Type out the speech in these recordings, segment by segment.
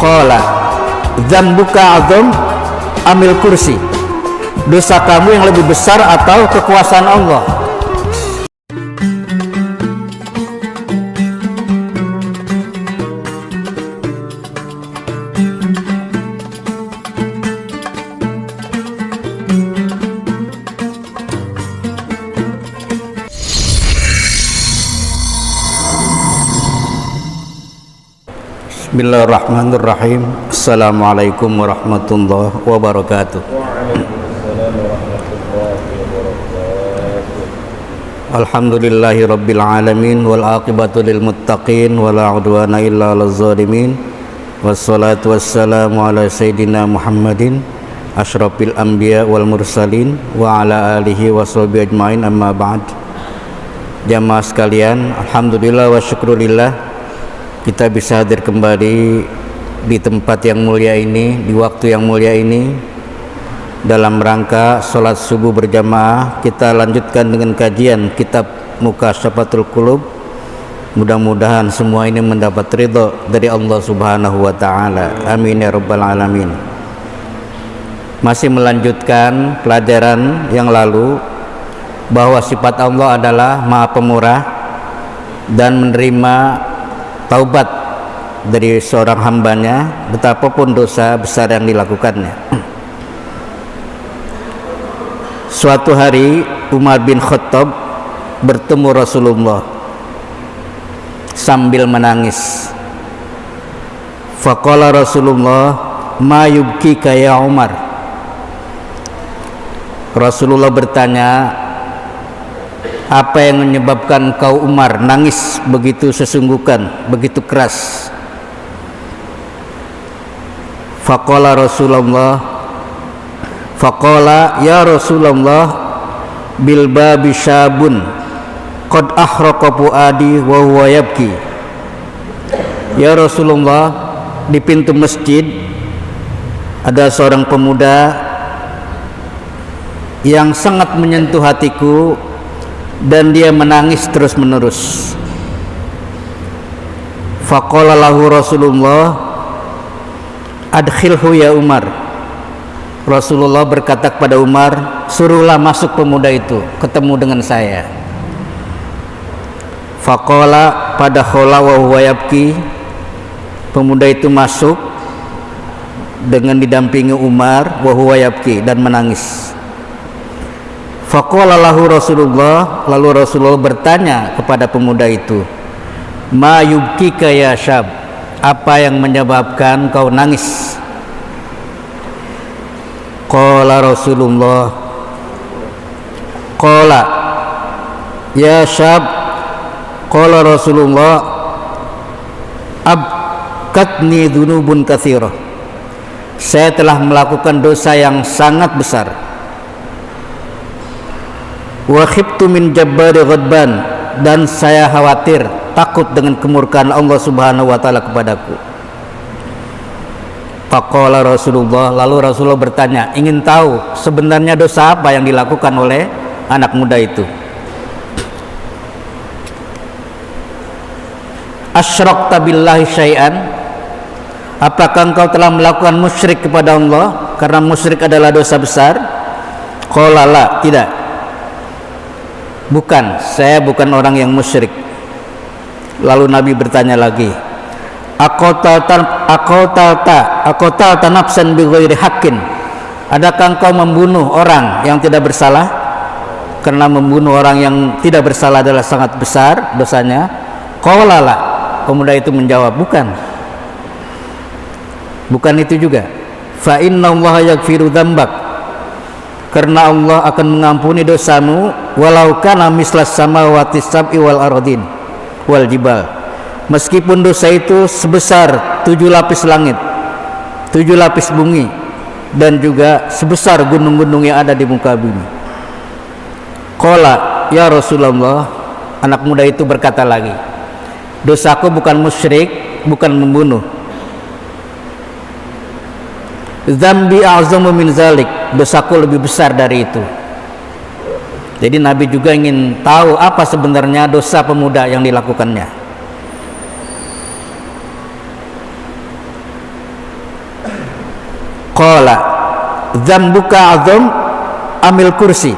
Qala dzambuka azam amil kursi, dosa kamu yang lebih besar atau kekuasaan Allah? Bismillahirrahmanirrahim. Assalamualaikum warahmatullahi wabarakatuh. Alhamdulillahi rabbil alamin wal aqibatu lil muttaqin wala udwana illa 'alal zalimin. Wassalatu wassalamu ala sayyidina Muhammadin asyrafil anbiya wal mursalin wa ala alihi washabihi ajmain, amma ba'd. Jamaah sekalian, alhamdulillah wa syukurillah kita bisa hadir kembali di tempat yang mulia ini, di waktu yang mulia ini, dalam rangka sholat subuh berjamaah. Kita lanjutkan dengan kajian kitab Mukasyafatul Qulub. Mudah-mudahan semua ini mendapat ridho dari Allah Subhanahu wa Ta'ala. Amin ya rabbal alamin. Masih melanjutkan pelajaran yang lalu, bahwa sifat Allah adalah Maha Pemurah dan menerima taubat dari seorang hambanya betapapun dosa besar yang dilakukannya. Suatu hari Umar bin Khattab bertemu Rasulullah sambil menangis. Faqala Rasulullah, ma yubkika ya Umar. Rasulullah bertanya, apa yang menyebabkan kau Umar nangis begitu sesungguhkan, begitu keras? Faqala ya Rasulullah, bil babi syabun qad ahraqa fuadi wa huwa yabki. Ya Rasulullah, di pintu masjid ada seorang pemuda yang sangat menyentuh hatiku dan dia menangis terus menerus. Faqala lahu Rasulullah, adkhilhu ya Umar. Rasulullah berkata kepada Umar, suruhlah masuk pemuda itu ketemu dengan saya. Faqala fadakhala wa huwa yabki. Pemuda itu masuk dengan didampingi Umar, wa huwa yabki, dan menangis. Faqala lahu Rasulullah, lalu Rasulullah bertanya kepada pemuda itu, ma yubkika ya syab, apa yang menyebabkan kau nangis? Qala Rasulullah, qala ya syab, qala Rasulullah, abkatni dzunubun katsirah. Saya telah melakukan dosa yang sangat besar. Wa khiftu min jabbari ghadban, dan saya khawatir, takut dengan kemurkaan Allah Subhanahu wa Ta'ala kepadaku. Faqala Rasulullah, lalu Rasulullah bertanya, ingin tahu sebenarnya dosa apa yang dilakukan oleh anak muda itu. Asyrakta billahi syai'an, apakah engkau telah melakukan musyrik kepada Allah? Karena musyrik adalah dosa besar. Qala la, tidak. Bukan, saya bukan orang yang musyrik. Lalu Nabi bertanya lagi, aqatalta nafsan bighairi haqqin, adakah engkau membunuh orang yang tidak bersalah? Karena membunuh orang yang tidak bersalah adalah sangat besar dosanya. Qala la, pemuda itu menjawab, bukan itu juga. Fa innallaha yaghfiru dzambak, karena Allah akan mengampuni dosamu, walau kana mislas samawati sab'i wal ardin wal jibal, meskipun dosa itu sebesar 7 lapis langit, 7 lapis bumi, dan juga sebesar gunung-gunung yang ada di muka bumi. Qala ya Rasulullah, anak muda itu berkata lagi, dosaku bukan musyrik, bukan membunuh. Dzambi a'zamu min zalik, dosaku lebih besar dari itu. Jadi Nabi juga ingin tahu apa sebenarnya dosa pemuda yang dilakukannya. Qala dzambuka azam amil kursi,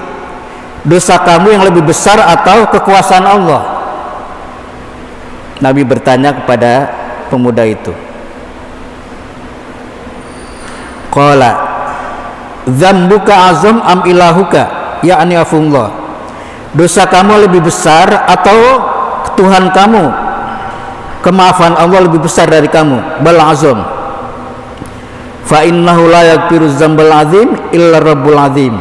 dosa kamu yang lebih besar atau kekuasaan Allah? Nabi bertanya kepada pemuda itu. Qala dzambuka azam am ilahuka, yakni afullah, dosa kamu lebih besar atau Tuhan kamu, kemaafan Allah lebih besar dari kamu, bal azam. Fa innahu la yaghfiru dzambal azim illa rabbul azim,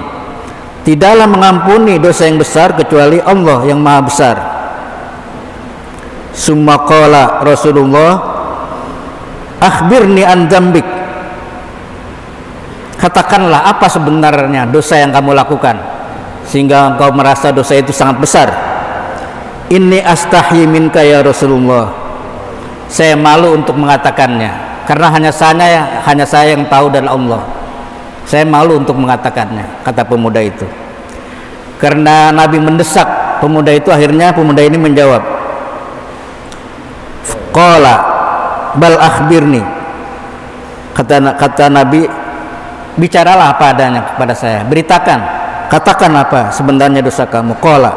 tidaklah mengampuni dosa yang besar kecuali Allah yang maha besar. Summa qala Rasulullah, akhbirni an dzambik, katakanlah apa sebenarnya dosa yang kamu lakukan sehingga engkau merasa dosa itu sangat besar. Inni astahyi minka ya Rasulullah, saya malu untuk mengatakannya karena hanya saya yang tahu dan Allah. Saya malu untuk mengatakannya, kata pemuda itu. Karena Nabi mendesak pemuda itu, akhirnya pemuda ini menjawab, qala bal akhbirni, kata Nabi, bicaralah apa adanya kepada saya, beritakan, katakan apa sebenarnya dosa kamu. Qala,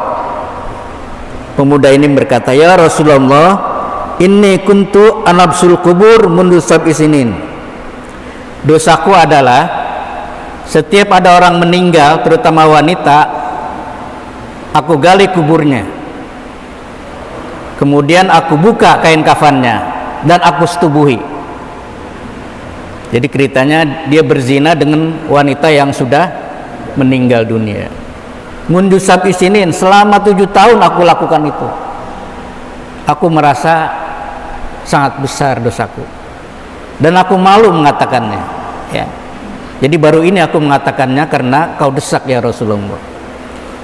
pemuda ini berkata, ya Rasulullah, inni kuntu anabsul kubur mundu sab'i sinin, dosaku adalah setiap ada orang meninggal, terutama wanita, aku gali kuburnya, kemudian aku buka kain kafannya dan aku setubuhi. Jadi ceritanya dia berzina dengan wanita yang sudah meninggal dunia. Mundu sab'i sinin, selama 7 tahun aku lakukan itu. Aku merasa sangat besar dosaku dan aku malu mengatakannya, ya. Jadi baru ini aku mengatakannya karena kau desak ya Rasulullah.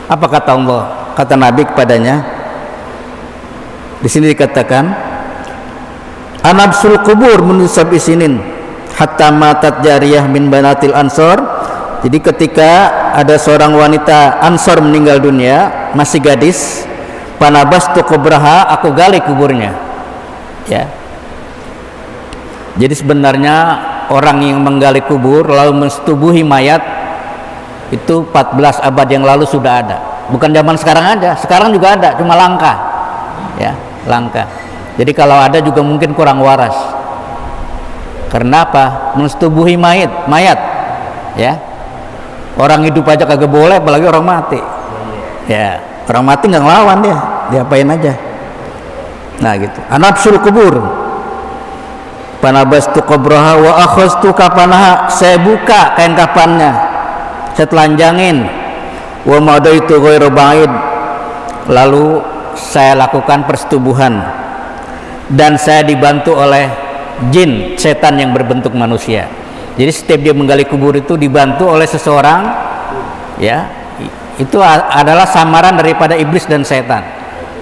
Apa kata Allah? Kata Nabi kepadanya, di sini dikatakan, anabsul kubur mundu sab'i sinin hatta matat jariyah min banatil ansor. Jadi ketika ada seorang wanita Ansor meninggal dunia, masih gadis, panabastu kubraha, aku gali kuburnya, ya. Jadi sebenarnya orang yang menggali kubur lalu mensetubuhi mayat itu 14 abad yang lalu sudah ada, bukan zaman sekarang aja. Sekarang juga ada, cuma langka, ya, langka. Jadi kalau ada juga mungkin kurang waras. Karena apa? Mensetubuhi mayat, ya. Orang hidup aja kagak boleh, apalagi orang mati. Ya, orang mati nggak ngelawan dia, diapain aja. Nah gitu. Anabsul kubur, panabastu qabraha wa akhadtu kafanaha, saya buka kain kafannya, saya telanjangin. Wa madaitu ghairu ba'id, lalu saya lakukan persetubuhan dan saya dibantu oleh jin, setan yang berbentuk manusia. Jadi setiap dia menggali kubur itu dibantu oleh seseorang, ya. Itu adalah samaran daripada iblis dan setan.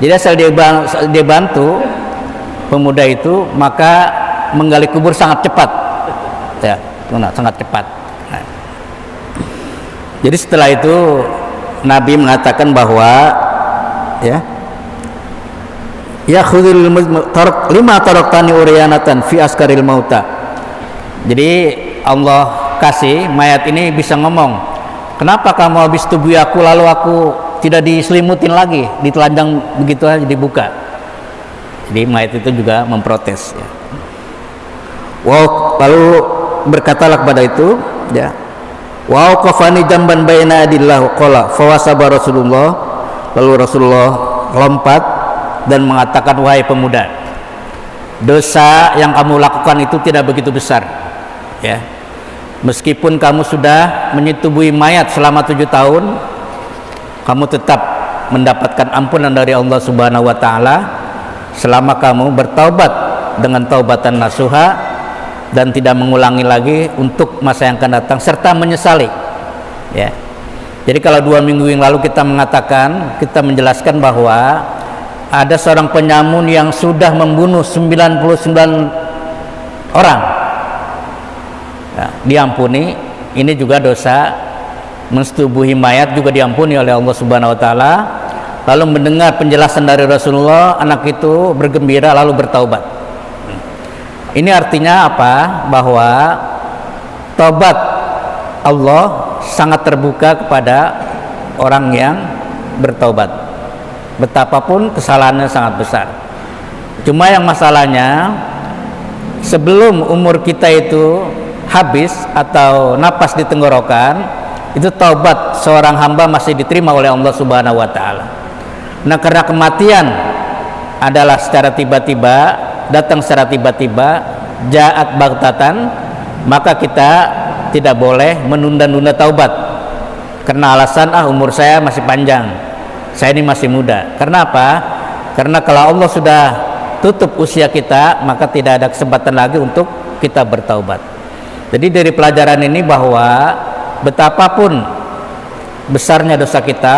Jadi asal dia bantu pemuda itu, maka menggali kubur sangat cepat, ya, sangat cepat. Nah. Jadi setelah itu Nabi mengatakan bahwa, ya khudhil lima taraktani uryanatan fi askaril mauta. Jadi Allah kasih mayat ini bisa ngomong, kenapa kamu habis tubuh aku lalu aku tidak diselimutin lagi, ditelanjang begitu aja dibuka. Jadi mayat itu juga memprotes, ya. Wow, lalu berkatalah kepada itu, ya, wow kafani jamban baina adillah qala fawasaba Rasulullah, lalu Rasulullah lompat dan mengatakan, wahai pemuda, dosa yang kamu lakukan itu tidak begitu besar, ya. Meskipun kamu sudah menyetubuhi mayat selama 7 tahun, kamu tetap mendapatkan ampunan dari Allah Subhanahu wa taala selama kamu bertaubat dengan taubatan nasuha dan tidak mengulangi lagi untuk masa yang akan datang serta menyesali, ya. Jadi kalau 2 minggu yang lalu kita menjelaskan bahwa ada seorang penyamun yang sudah membunuh 99 orang, ya, diampuni. Ini juga dosa mensetubuhi mayat juga diampuni oleh Allah Subhanahu wa taala. Lalu mendengar penjelasan dari Rasulullah, anak itu bergembira lalu bertaubat. Ini artinya apa? Bahwa taubat Allah sangat terbuka kepada orang yang bertaubat, betapapun kesalahannya sangat besar. Cuma yang masalahnya, sebelum umur kita itu habis atau napas di tenggorokan, itu taubat seorang hamba masih diterima oleh Allah Subhanahu wa taala. Nah, karena kematian adalah secara tiba-tiba, datang secara tiba-tiba, ja'at baghtatan, maka kita tidak boleh menunda-nunda taubat karena alasan umur saya masih panjang, saya ini masih muda. Karena apa? Karena kalau Allah sudah tutup usia kita, maka tidak ada kesempatan lagi untuk kita bertaubat. Jadi dari pelajaran ini bahwa betapapun besarnya dosa kita,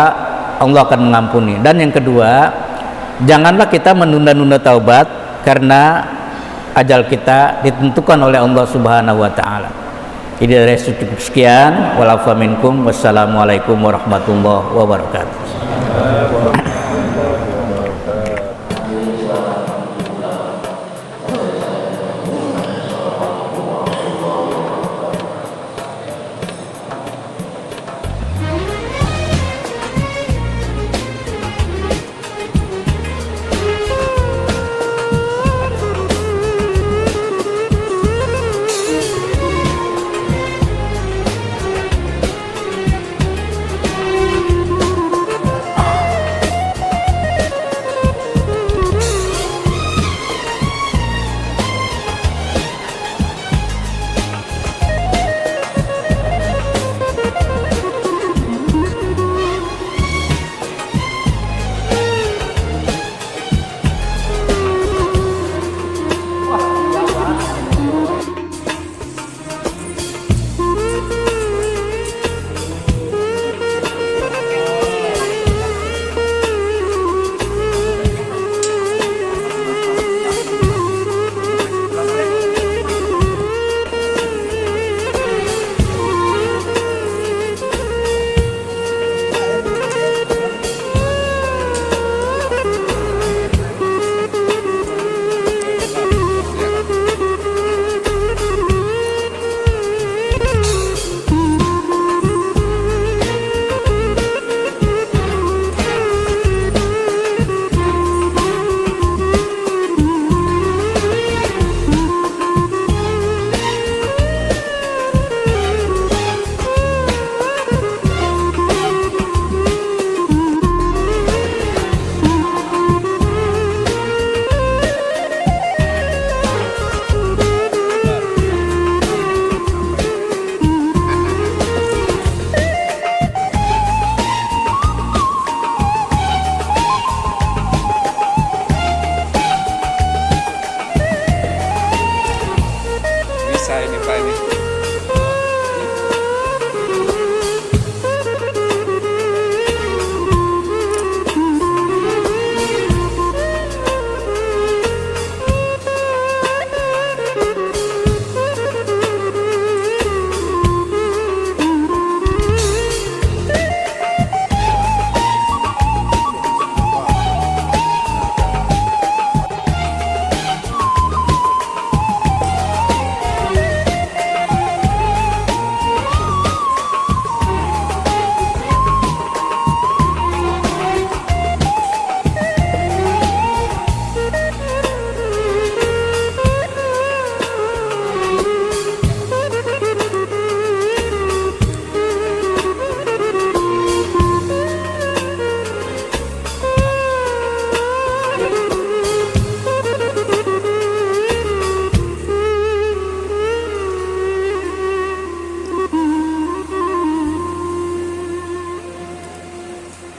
Allah akan mengampuni. Dan yang kedua, janganlah kita menunda-nunda taubat karena ajal kita ditentukan oleh Allah Subhanahu wa taala. Jadi dari cukup sekian, walafu minkum, wassalamualaikum warahmatullahi wabarakatuh.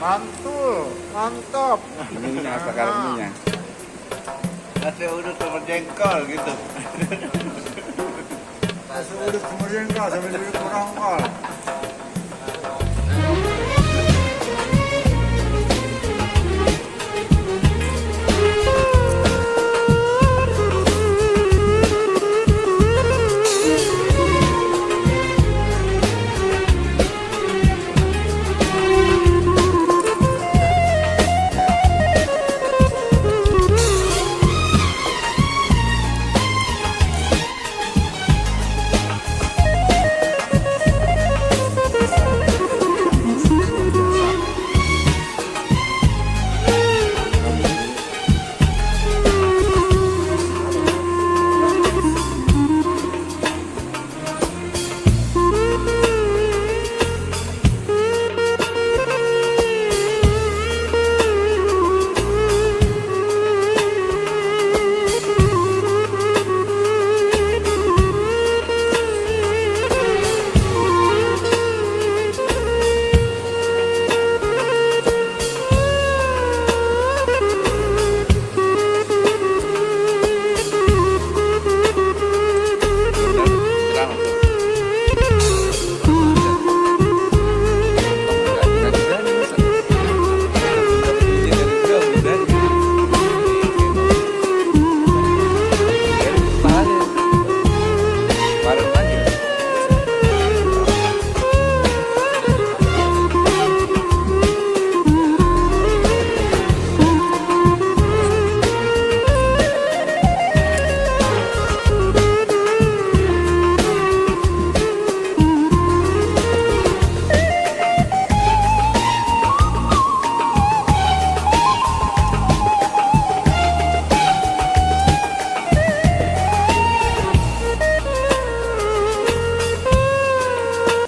Mantul, mantap. Minyak apa kalau minyak? Nasi uduk sama jengkol gitu. Nasi uduk sama jengkol sambil kurang